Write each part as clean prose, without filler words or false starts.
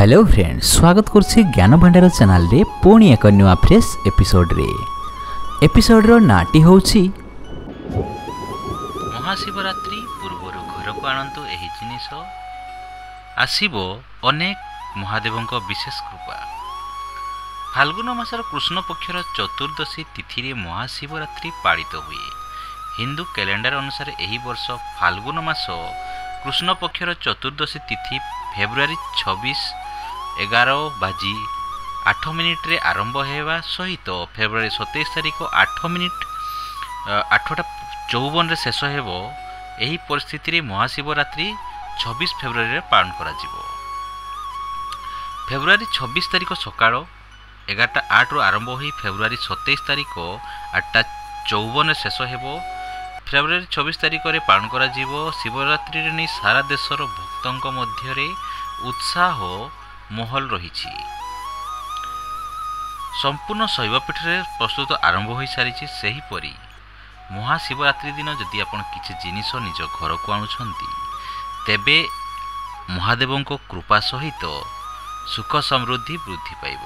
Hello friends, स्वागत करछि ज्ञान भंडार चैनल रे पुणी एक नुआ फ्रेश एपिसोड रो नाटी होछि महाशिवरात्रि पूर्वर घर को आणंतु एही जिनिस आसीबो अनेक महादेवंक विशेष कृपा। फाल्गुन मासर कृष्ण पक्षर चतुर्दशी तिथि रे महाशिवरात्रि पालित हुए। हिंदू कैलेंडर अनुसार एही वर्ष फाल्गुन मास कृष्ण पक्षर चतुर्दशी तिथि फेब्रुआरी 26:11:08 रे आरंभ हेबा सहित फेब्रुआरी 27 तारिख 8:54 रे शेष हेबो। एही परिस्थिति रे महाशिवरात्रि 26 फेब्रुआरी रे पालन करा जिवो। फेब्रुआरी 26 तारिख सकाळ 11:08 रु आरंभ होई फेब्रुआरी 27 तारिख 8:54 रे शेष हेबो। फेब्रुआरी 26 तारिख रे पालन करा जिवो। शिवरात्रि रे नै सारा देशर भक्तंक मध्य रे उत्साह महल रही। संपूर्ण शैवपीठ रे प्रस्तुत आरंभ हो सारी। सेहीपरि महाशिवरात्रि दिन जदि आपण किछि जिनिस निज घर को आणुछंती तेबे महादेवों को कृपा सहित सुख समृद्धि वृद्धि पाइब।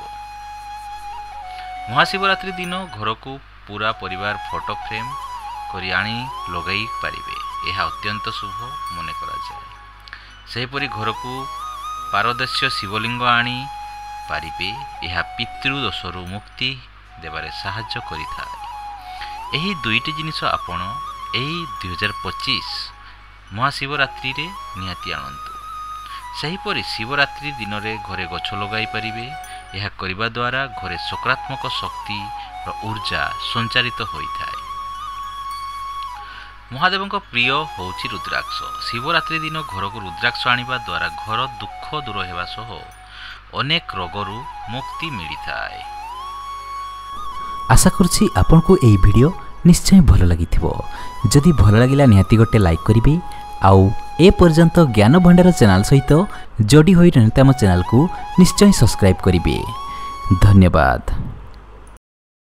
महाशिवरात्रि दिन घर को पूरा परिवार फोटो फ्रेम करी आनी लगाई पारिबे। यह अत्यंत शुभ मन करा जाए। सेहीपरि घर को पारदर्शी शिवलिंग आनी पारिबे। यह पितृदोषरु मुक्ति देवारे साहाय्य करिथाय। एही दुईटी जिनिस आपण एही 2025 महाशिवरात्रि रे निहाती आनंतु। सेहीपरि शिवरात्रि दिन रे घरे गछ लगाई पारिबे। यह करिबा द्वारा घरे सकारात्मक शक्ति और ऊर्जा संचारित होइथाय। महादेवंक प्रिय होउछि रुद्राक्ष। शिवरात्रि दिन घर को रुद्राक्ष आनिबा द्वारा घर दुख दूर हेबा सह अनेक रोगरु मुक्ति मिलिथाय। आशा करछि आपनको एई वीडियो निश्चय भलो लागिथिबो। जदि भलो लागिला निहाती गोटे लाइक करिवे आउ ए पर्यंत ज्ञान भंडार चैनल सहित जोडी होई रहते हम चैनल को निश्चय सब्सक्राइब करिवे। धन्यवाद।